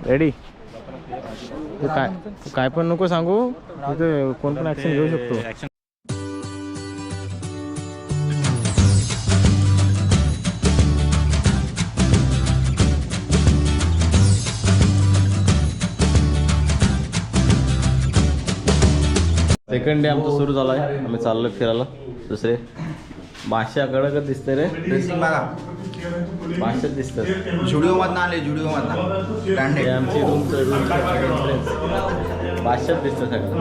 Ready? तू काय पण नको सांगू, तिथे कोण पण ऍक्शन घेऊ शकतो. सेकंड डे आमचा सुरू झाला आहे. आम्ही चाललो फिरायला. दुसरे बादशाकडं का दिसतंय रे? ड्रेसिंग बघा, बादशात दिसतं. जुडिओ मधनं आले, जुडिओ मधनं ब्रँडेड. आमची रूम बादशात दिसतं सगळं.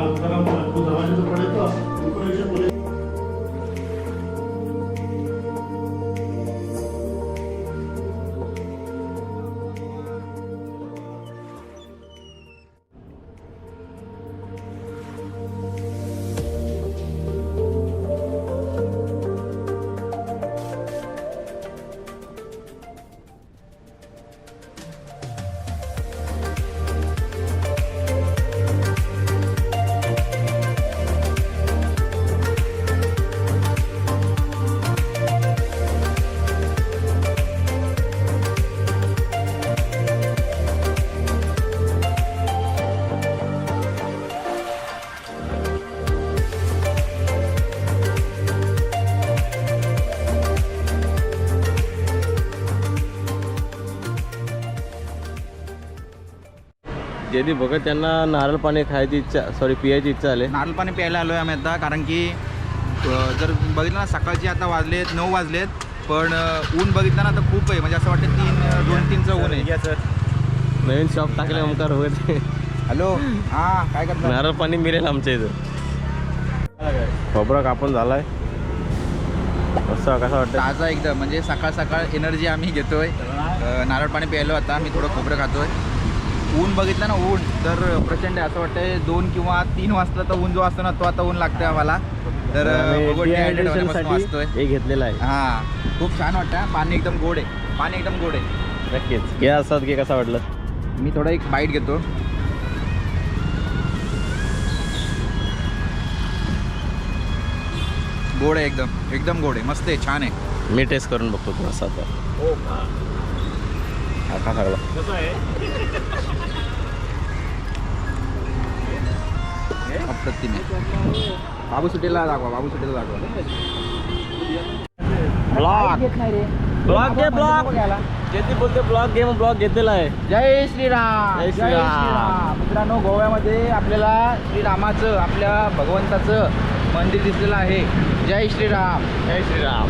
जे बी बघत त्यांना नारळ पाणी खायची इच्छा, पियाची इच्छा आली. नारळ पाणी प्यायला आलोय आम्ही आता, कारण की जर बघितलं ना सकाळची आता वाजलेत 9 वाजलेत, पण ऊन बघितलं ना तर खूप आहे. म्हणजे असं वाटतं 2-3चं ऊन आहे. सर नवीन शॉप टाकले ओमकार वगैरे. हॅलो, हां काय करता? नारळ पाणी मिळेल आमच्या इथं. खोबरा कापून झालाय. कसं वाटतं? ताजा एकदम, म्हणजे सकाळ सकाळ एनर्जी आम्ही घेतोय. नारळ पाणी प्यायलो आता, मी थोडं खोबरं खातोय. ऊन बघितलं ना, ऊन तर प्रचंड आहे. असं वाटतंय 2 किंवा 3 वाजता तर ऊन जो असतो ना तो आता ऊन लागतोय आम्हाला. तर वाचतोय हे घेतलेलं आहे. हां, खूप छान वाटतं. पाणी एकदम गोड आहे, पाणी एकदम गोड आहे. नक्कीच. हे असतात की कसं वाटलं? मी थोडा एक बाईट घेतो. गोड आहे एकदम, एकदम गोड आहे, मस्त आहे, छान आहे. मी टेस्ट करून बघतो थोडासा आता. हो का सगळं कसं आहे? अप्रतिम आहे. बाबू सुटेला दाखवा, बाबू सुटेला दाखवा. ब्लॉग घे, ब्लॉग जे बोलते ब्लॉग घे, मग ब्लॉग घेतलेला आहे. जय श्रीराम, जय श्रीराम. मित्रांनो, गोव्यामध्ये आपल्याला श्रीरामाचं, आपल्या भगवंताचं मंदिर दिसलेलं आहे. जय श्रीराम, जय श्रीराम.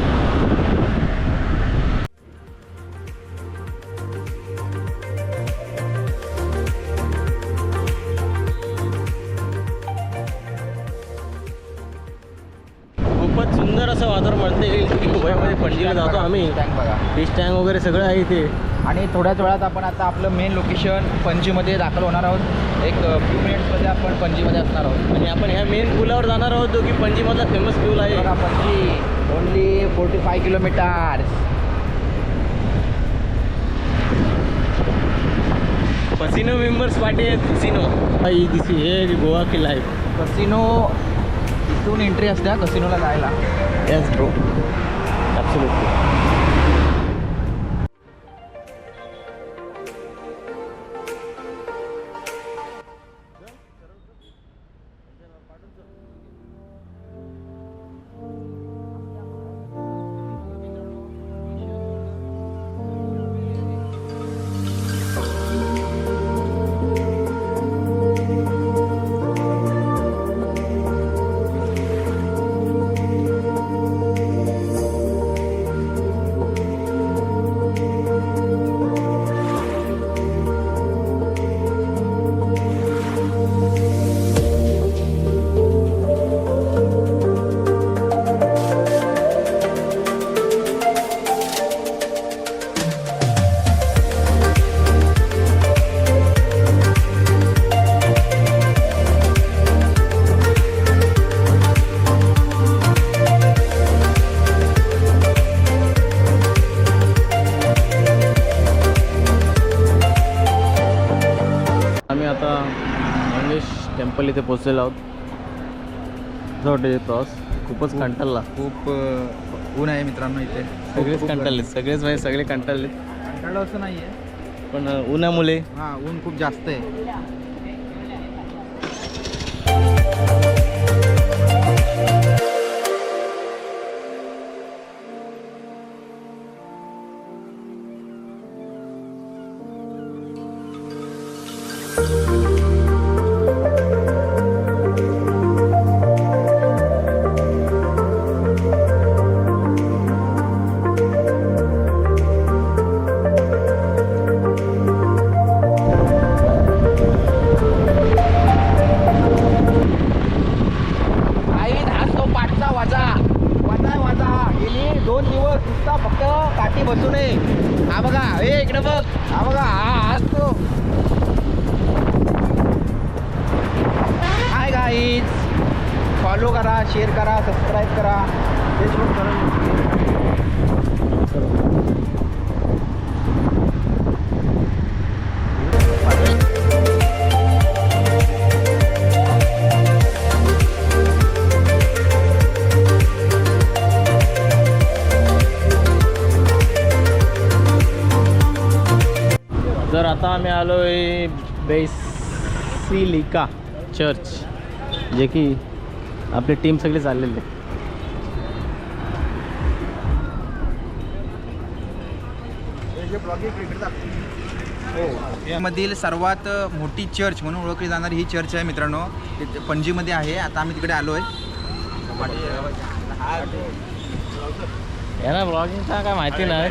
खूपच सुंदर असं वातावरण म्हणता येईल की गोव्यामध्ये पणजीला जातो आम्ही. टँक बघा, फिश टँक वगैरे सगळं आहे इथे. आणि थोड्याच वेळात आपण आता आपलं मेन लोकेशन पणजीमध्ये दाखल होणार आहोत. एक फ्यू मिनिट्समध्ये आपण पणजीमध्ये असणार आहोत. आणि आपण ह्या मेन पुलावर जाणार आहोत, जो की पणजीमधला फेमस पूल आहे. बघा, पणजी ओनली 45 किलोमीटर. पसिनो मेंबर्स पार्टी आहे. पसिनो हे गोवा की लाईफ. कसिनो इथून एंट्री असते कसिनोला जायला. Yes bro, absolutely. टेम्पल इथे पोहोचलेलो आहोत. प्रवास खूपच कंटाळला. खूप ऊन आहे मित्रांनो इथे. सगळेच कंटाळले, सगळेच म्हणजे सगळे कंटाळले. कंटाळलं असं नाही आहे, पण उन्हामुळे हां ऊन खूप जास्त आहे. बसू नये. हा बघा, हे इकडे बघ, हा बघा, हा असतो. हाय गाईज, फॉलो करा, शेअर करा, सबस्क्राईब करा, फेसबुक करा. तर आता आम्ही आलो आहे बेसिलिका चर्च, जे की आपली टीम सगळी चाललेली आहे. मधील सर्वात मोठी चर्च म्हणून ओळखली जाणारी ही चर्च आहे मित्रांनो. पणजीमध्ये आहे. आता आम्ही तिकडे आलो आहे. यांना ब्लॉगिंगचा काय माहिती नाही.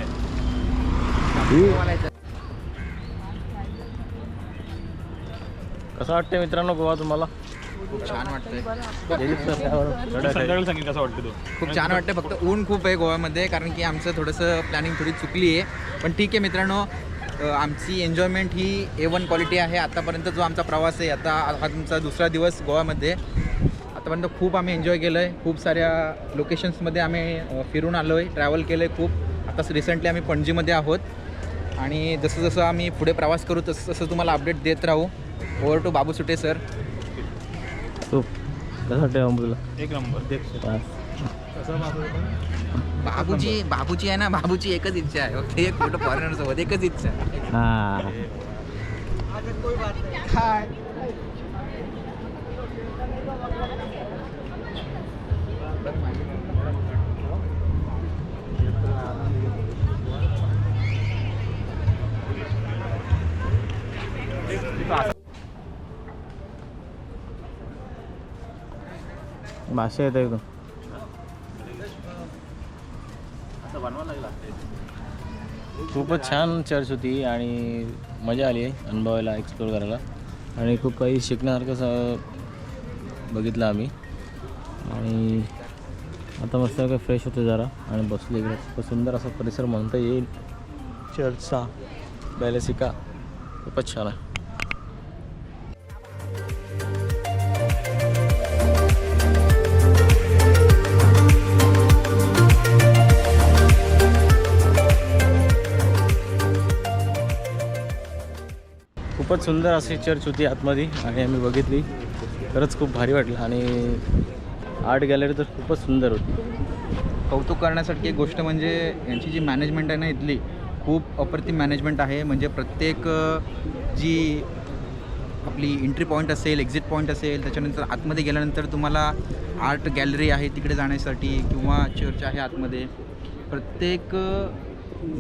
कसं वाटतं मित्रांनो गोवा तुम्हाला? खूप छान वाटतंय. संध्याकाळी सांगितलं कसं वाटतं तो? खूप छान वाटतं. फक्त ऊन खूप आहे गोव्यामध्ये, कारण की आमचं थोडंसं प्लॅनिंग थोडी चुकली आहे. पण ठीक आहे मित्रांनो, आमची एन्जॉयमेंट ही A1 क्वालिटी आहे. आतापर्यंत जो आमचा प्रवास आहे, आता हा तुमचा दुसरा दिवस गोव्यामध्ये. आतापर्यंत खूप आम्ही एन्जॉय केलं आहे. खूप साऱ्या लोकेशन्समध्ये आम्ही फिरून आलो आहे, ट्रॅव्हल केलं आहे खूप. आताच रिसेंटली आम्ही पणजीमध्ये आहोत आणि जसं जसं आम्ही पुढे प्रवास करू तसं तसं तुम्हाला अपडेट देत राहू. ओव्हर टू बाबू सुटे सर. खूप कसं वाटतं तुला? एक नंबर. बाबूची आहे ना, बाबूची एकच इच्छा आहे, फक्त एक फोटो फॉरेनर सोबत, एकच इच्छा आहे. हां हाय. भाषा येत एकदम. खूपच छान चर्च होती आणि मजा आली आहे अनुभवायला, एक्सप्लोर करायला, आणि खूप काही शिकण्यासारखं बघितलं आम्ही. आणि आता मस्त काय फ्रेश होतो जरा आणि बसलो इकडे. खूप सुंदर असा परिसर म्हणता येईल चर्चचा. बेसिलिका खूपच छान आहे. खूपच सुंदर अशी चर्च होती आतमध्ये आणि आम्ही बघितली. खरंच खूप भारी वाटलं आणि आर्ट गॅलरी तर खूपच सुंदर होती. कौतुक करण्यासारखी एक गोष्ट म्हणजे यांची जी मॅनेजमेंट आहे ना इथली, खूप अप्रतिम मॅनेजमेंट आहे. म्हणजे प्रत्येक जी आपली एंट्री पॉईंट असेल, एक्झिट पॉईंट असेल, त्याच्यानंतर आतमध्ये गेल्यानंतर तुम्हाला आर्ट गॅलरी आहे तिकडे जाण्यासाठी, किंवा चर्च आहे आतमध्ये. प्रत्येक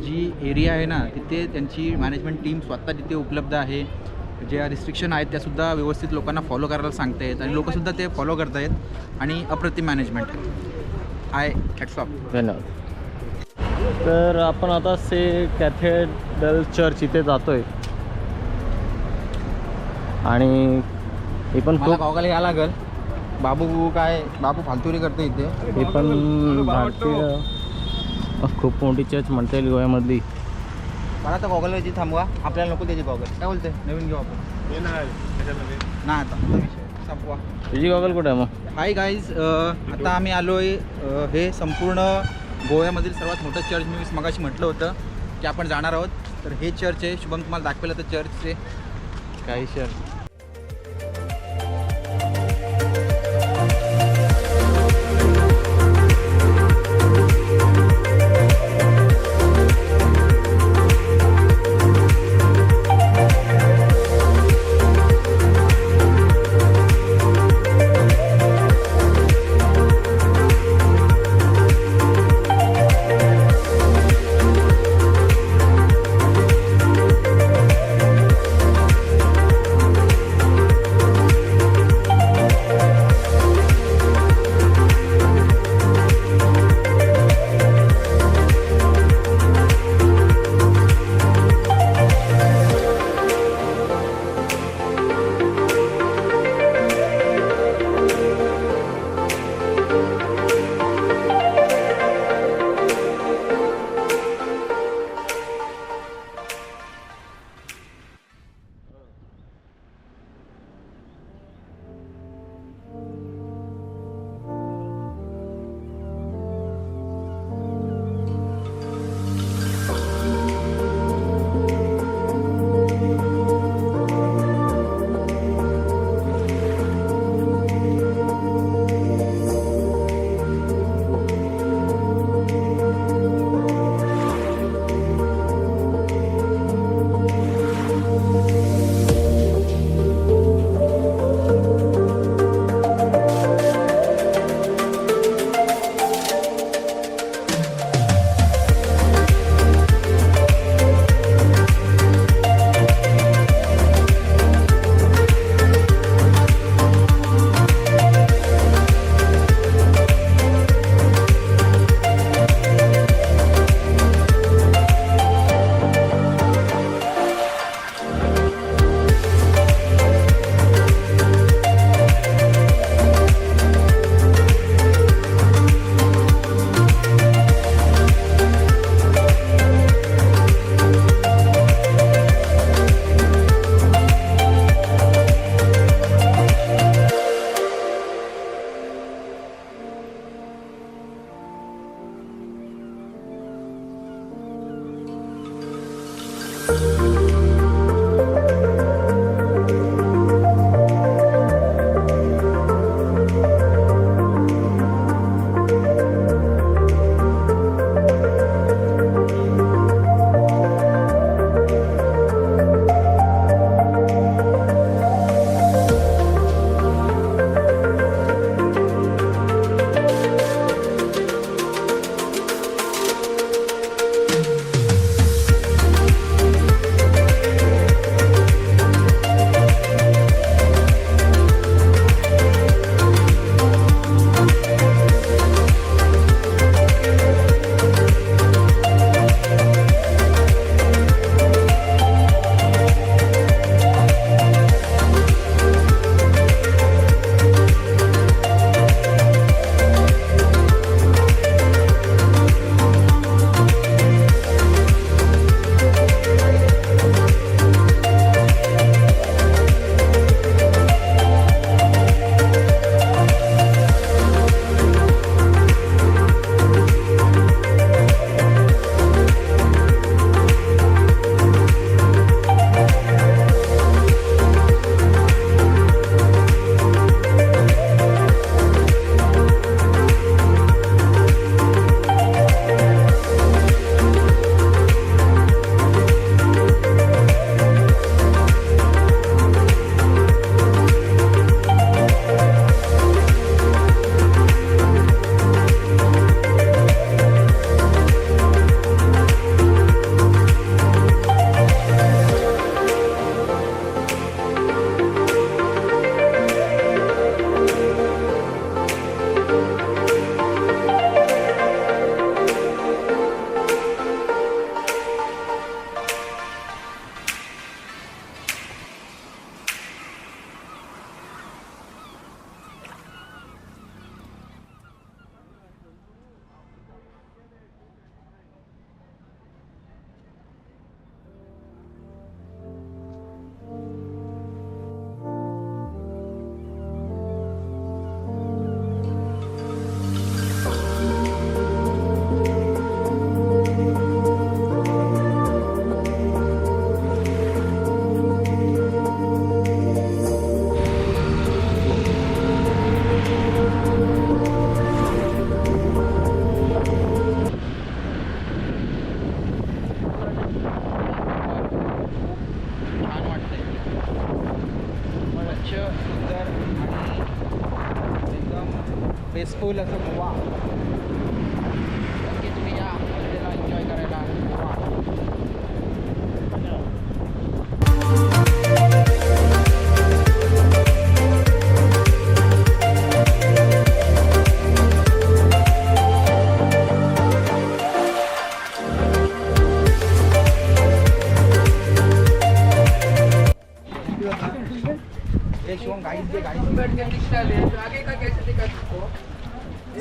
जी एरिया आहे ना तिथे त्यांची मॅनेजमेंट टीम स्वतः तिथे उपलब्ध आहे. ज्या रिस्ट्रिक्शन आहेत त्यासुद्धा व्यवस्थित लोकांना फॉलो करायला सांगतायत आणि लोकंसुद्धा ते फॉलो करत आहेत. आणि अप्रतिम मॅनेजमेंट आहे. Hats off. धन्यवाद. तर आपण आता कॅथेड्रल चर्च इथे जातोय आणि हे पण मला खूप गॉगल घ्यायला लागेल. बाबू फालतुरी करतो इथे. हे पण भारतीय खूप मोठी चर्च म्हणता येईल गोव्यामधली. मला तर गॉगल याची थांबवा, आपल्याला नको त्याची गॉगल. काय बोलते, नवीन घेऊ आपण ना आता विषय संपवा. तुझी गॉगल कुठे आहे मग? हाय गाईज, आता आम्ही आलो आहे. हे संपूर्ण गोव्यामधील सर्वात मोठं चर्च मी मगाशी म्हटलं होतं की आपण जाणार आहोत. तर हे चर्च आहे. शुभम तुम्हाला दाखवेल तर चर्चचे काही चर्च. स्वच्छ सुंदर आणि एकदम पेसफुल असं गोवा. नक्की तुम्ही या हॉलिडेला एन्जॉय करायला गोवा.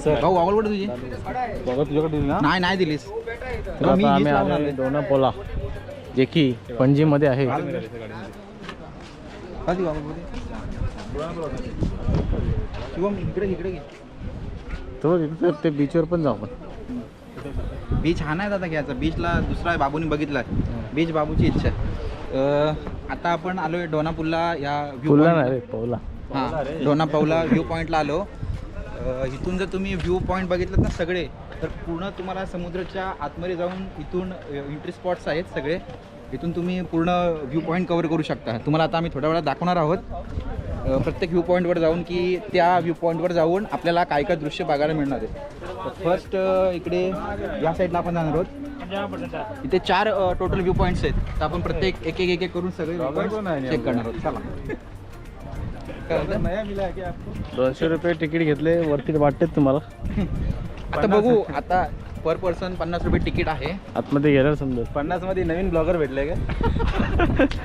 सर भाऊ गॉगल कुठे तुझी? बघा तुझ्याकडे दिली ना. नाही नाही दिलीस. तर आता आम्ही आलो डोनापोला जे की पणजीमध्ये आहे. शिवम इकडे इकडे घे. तो तिथे ते बीचवर पण जाऊ आपण. बीच हा नाही आता घ्यायचा. बीचला दुसरा आहे, बाबूने बघितला. बीच बाबूची इच्छा आहे. आता आपण आलोय डोनापुल्ला या पुला नाही रे पौला. हां डोनापावला व्ह्यू पॉईंटला आलो. इथून जर तुम्ही व्ह्यू पॉईंट बघितलं ना सगळे, तर पूर्ण तुम्हाला समुद्राच्या आतमध्ये जाऊन इथून एंट्री स्पॉट्स आहेत सगळे. इथून तुम्ही पूर्ण व्ह्यू पॉईंट कवर करू शकता. तुम्हाला आता आम्ही थोड्या वेळात दाखवणार आहोत प्रत्येक व्ह्यू पॉईंटवर जाऊन की त्या व्ह्यू पॉईंटवर जाऊन आपल्याला काय काय दृश्य बघायला मिळणार आहे. फर्स्ट इकडे या साईडला आपण जाणार आहोत. इथे 4 टोटल व्ह्यू पॉईंट्स आहेत. तर आपण प्रत्येक एक एक एक एक करून सगळे चेक करणार आहोत. चला. 200 रुपये तिकीट घेतले, वरती वाटतेत तुम्हाला. आता बघू. आता पर पर्सन 50 रुपये तिकीट आहे. आतमध्ये गेल्यावर समजत. 50 मध्ये नवीन ब्लॉगर भेटले का?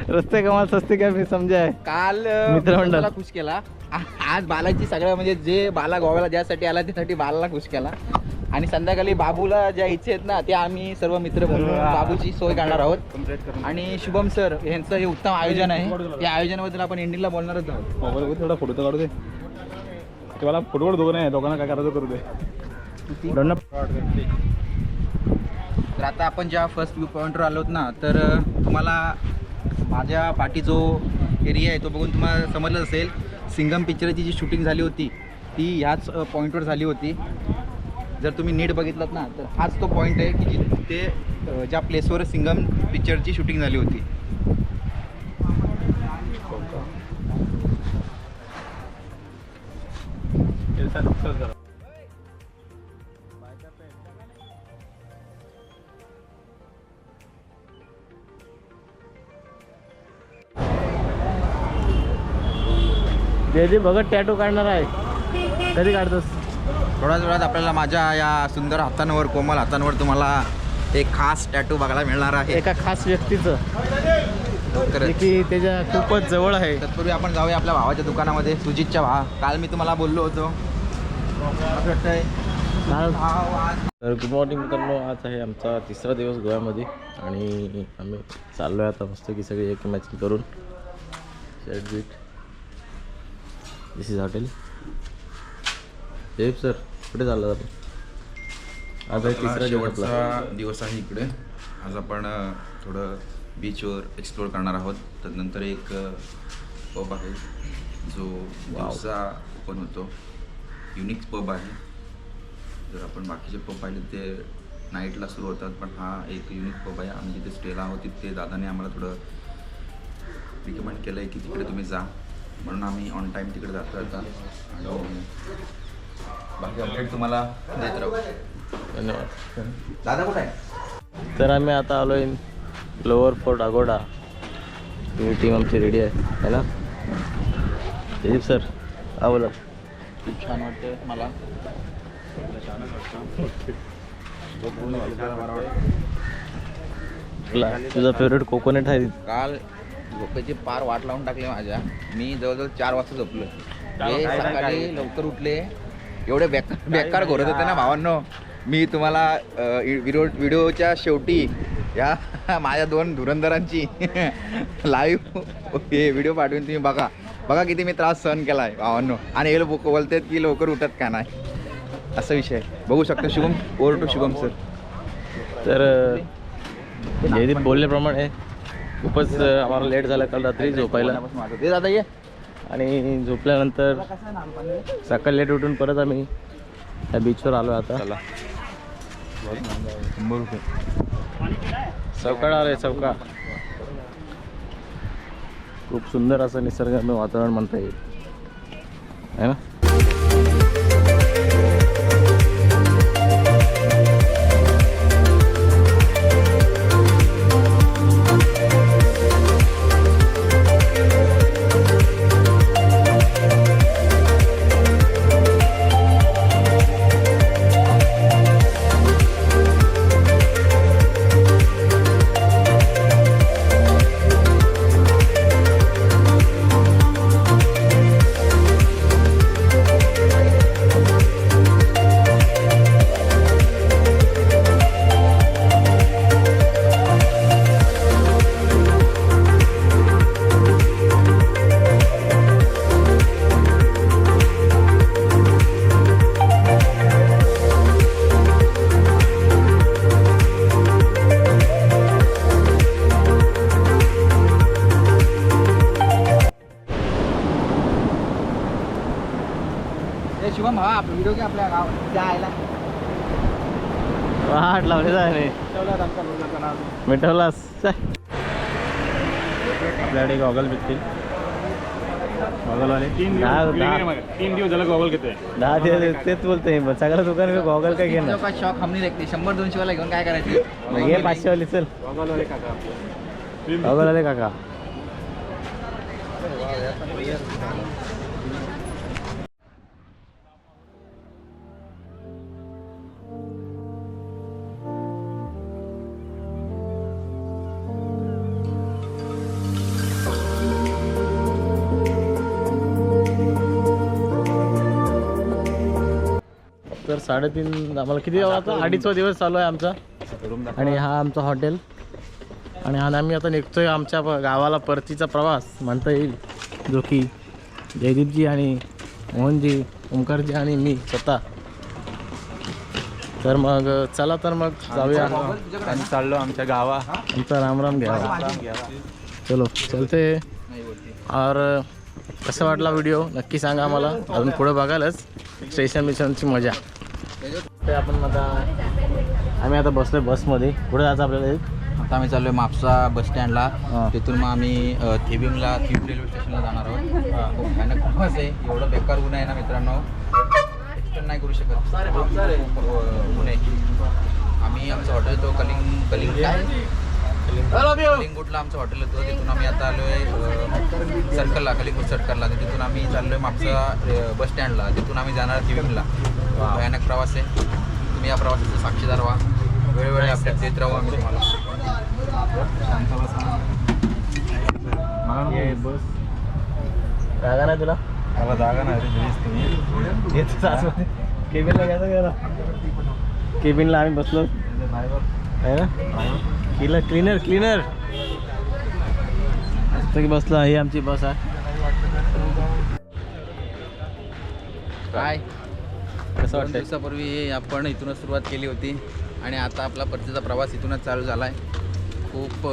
रस्ते कमाल सस्ते काय मी समजा आहे. काल मित्रमंडळ खुश केला. आज बालाची सगळं म्हणजे जे बाला गोव्याला ज्यासाठी आला त्यासाठी बालाला खुश केला. आणि संध्याकाळी बाबूला ज्या इच्छा आहेत ना त्या आम्ही सर्व मित्र म्हणून बाबूची सोय करणार आहोत. आणि शुभम सर यांचं हे उत्तम आयोजन आहे. या आयोजनाबद्दल आपण एंडिंगला बोलणारच आहोत. मोबाईल थोडा फोटो काढू दे. ते मला फोटोवर दोघं नाही, दोघांना काय करायचं करू दे. तर आता आपण ज्या फर्स्ट व्ह्यू पॉईंटवर आलोत ना, तर तुम्हाला माझ्या पाठी जो एरिया आहे तो बघून तुम्हाला समजलं असेल. सिंगम पिक्चरची जी शूटिंग झाली होती ती ह्याच पॉईंटवर झाली होती. जर तुम्ही नीट बघितलात ना तर हाच तो पॉईंट आहे की जिथे ज्या प्लेसवर सिंगम पिक्चरची शूटिंग झाली होती. जे बघत टॅटू काढणार आहे. कधी काढतोस? थोड्याच वेळात आपल्याला माझ्या या सुंदर हातांवर, कोमल हातांवर तुम्हाला एक खास टॅटू बघायला मिळणार आहे. एका खास व्यक्तीचं खरंच. की त्याच्या खूपच जवळ आहे. तत्पूर्वी आपण जाऊया आपल्या भावाच्या दुकानामध्ये. सुजितच्या भाव. काल मी तुम्हाला बोललो होतो. असं वाटतंय तर गुड मॉर्निंग मित्रांनो. आज आहे आमचा 3रा दिवस गोव्यामध्ये आणि आम्ही चाललो आहे आता मस्त की सगळी एक मॅचिंग करून शर्ट बीट. This is hotel. सर कुठे चाललं आपण? आज आहे 3रा शेवटचा दिवस आहे इकडे. आज आपण थोडं बीचवर एक्सप्लोअर करणार आहोत. त्यानंतर एक पब आहे जो दिवसा ओपन होतो. युनिक पब आहे. जर आपण बाकीचे पब पाहिले ते नाईटला सुरू होतात, पण हा एक युनिक पब आहे. आम्ही जिथे स्टेला आहोत तिथे दादाने आम्हाला थोडं रिकमेंड केलं आहे की तिकडे तुम्ही जा, म्हणून आम्ही ऑन टाईम तिकडे जातो आता. आणि बाकी अपडेट तुम्हाला देत राहू. धन्यवाद. दादा कुठे आहे? तर आम्ही आता आलो आहे लोअर फोर्ट अगोडा. टीम आमची रेडी आहे ना जयदीप सर? हा बोला. खूप छान वाटतं मला. तुझा फेवरेट कोकोनट आहे. काल झोपेची पार वाट लावून टाकली माझ्या. मी जवळजवळ 4 वाजता झोपलो. हे सकाळी लवकर उठले. एवढे बेकार घोरत होते ना भावांनो. मी तुम्हाला व्हिडिओच्या शेवटी या माझ्या 2 धुरंधरांची लाईव्ह हे व्हिडिओ पाठवून तुम्ही बघा किती मी त्रास सहन केला आहे भावांनो. आणि हे लोक बोलतात की लवकर उठत का नाही, असा विषय बघू शकतो. Shubham, over to Shubham sir. तर जयदीप बोलल्याप्रमाणे खूपच आम्हाला लेट झाला काल रात्री झोपायला. ते दादा ये. आणि झोपल्यानंतर सकाळी लेट उठून परत आम्ही त्या बीचवर आलो. आता चौकाळ आलोय. चौका खूप सुंदर असं निसर्गरम्य वातावरण म्हणता येईल है ना. शुभम हा आपला व्हिडिओ की आपल्या गाव जायला वाट लावली जाय मिठवलास आपल्याकडे गॉगल भेटतील. गॉगलवाले 3 दिवस झाला गॉगल घेतोय. 10 दिवस तेच बोलते सगळं दुकान मी गॉगल काय घेणार. का शॉक हमनी देखते 100-200 वाला घेऊन काय करायचं. घे 500 वाली चल. गॉगलवाले काका गॉगलवाले काका तर 3:30 आम्हाला किती आता 2.5 दिवस चालू आहे आमचा. आणि हा आमचा हॉटेल आणि हा आम्ही आता निघतोय आमच्या गावाला परतीचा प्रवास म्हणता येईल, जो की जयदीपजी आणि मोहनजी, ओमकारजी आणि मी स्वतः. तर मग चला तर मग जाऊया आणि चाललो आमच्या गावा. आमचा रामराम घ्यावा. चलो चलते. और कसं वाटला व्हिडिओ नक्की सांगा आम्हाला. अजून पुढे बघालच स्टेशन मिशनची मजा. ते आपण आम्ही आता बसलोय बसमध्ये. पुढे जायचं आपल्याला. आता आम्ही चाललोय म्हापसा बस स्टँडला. हां. तिथून मग आम्ही थिविंग रेल्वे स्टेशनला जाणार आहोत. खूप भयानक प्रवास आहे. एवढं बेकार ऊन आहे ना मित्रांनो, एक्सप्लेन नाही करू शकत. ऊन आहे. आम्ही आमचं हॉटेल तो कलिंगूटला आमचं हॉटेल होतं. तिथून आम्ही आता आलोय सर्कलला, कलिंगूट सर्कलला. तिथून आम्ही चाललोय म्हापसा बस स्टँडला. तिथून आम्ही जाणार थिविंगला. भयानक प्रवास आहे. तुम्ही या प्रवासाचा साक्षीदार व्हा. वेळोवेळी अपडेट देत राहू आम्ही तुम्हाला. बस जागा नाही तुला. मला जागा नाही रे. केबिनला घ्यायचं गेला. केबिनला आम्ही बसलो आहे ना. क्लीनर की बसला. ही आमची बस आहे. काय कसं 2 वाटतं. दिवसापूर्वी आपण इथूनच सुरुवात केली होती आणि आता आपला परतीचा प्रवास इथूनच चालू झाला आहे. खूप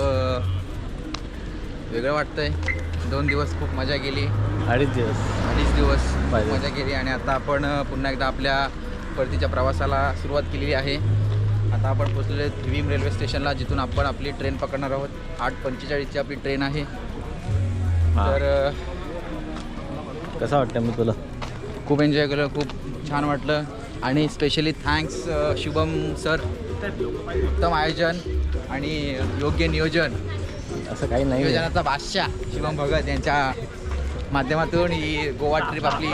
वेगळं वाटतंय. 2 दिवस खूप मजा केली. 2.5 दिवस खूप पाहिजे. मजा केली आणि आता आपण पुन्हा एकदा आपल्या परतीच्या प्रवासाला सुरुवात केलेली आहे. आता आपण पोचलेले थिविंग रेल्वे स्टेशनला, जिथून आपण आपली ट्रेन पकडणार आहोत. 8:45ची आपली ट्रेन आहे. तर कसं वाटतं मी तुला. खूप एन्जॉय केलं, खूप छान वाटलं. आणि स्पेशली थँक्स शुभम सर. उत्तम आयोजन आणि योग्य नियोजन. असं काही नाही. नियोजनाचा बादशाह शुभम भगत यांच्या माध्यमातून ही गोवा ट्रिप आपली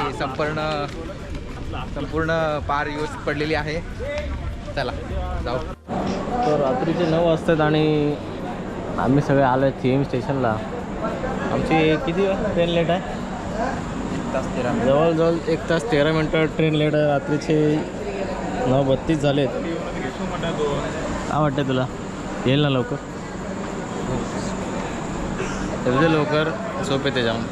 संपूर्ण पार येऊन पडलेली आहे. चला जाऊ. तर रात्रीचे 9 वाजतात आणि आम्ही सगळे आलो आहे थिविंग स्टेशनला. आमची किती ट्रेन लेट आहे. 1 तास 13 मिनिट. जवळजवळ 1 तास 13 मिनटं ट्रेन लेट आहे. रात्रीचे 9:32 झालेत. काय वाटतं तुला. येईल ना लवकर. एवढे लवकर झोप येते जाऊन.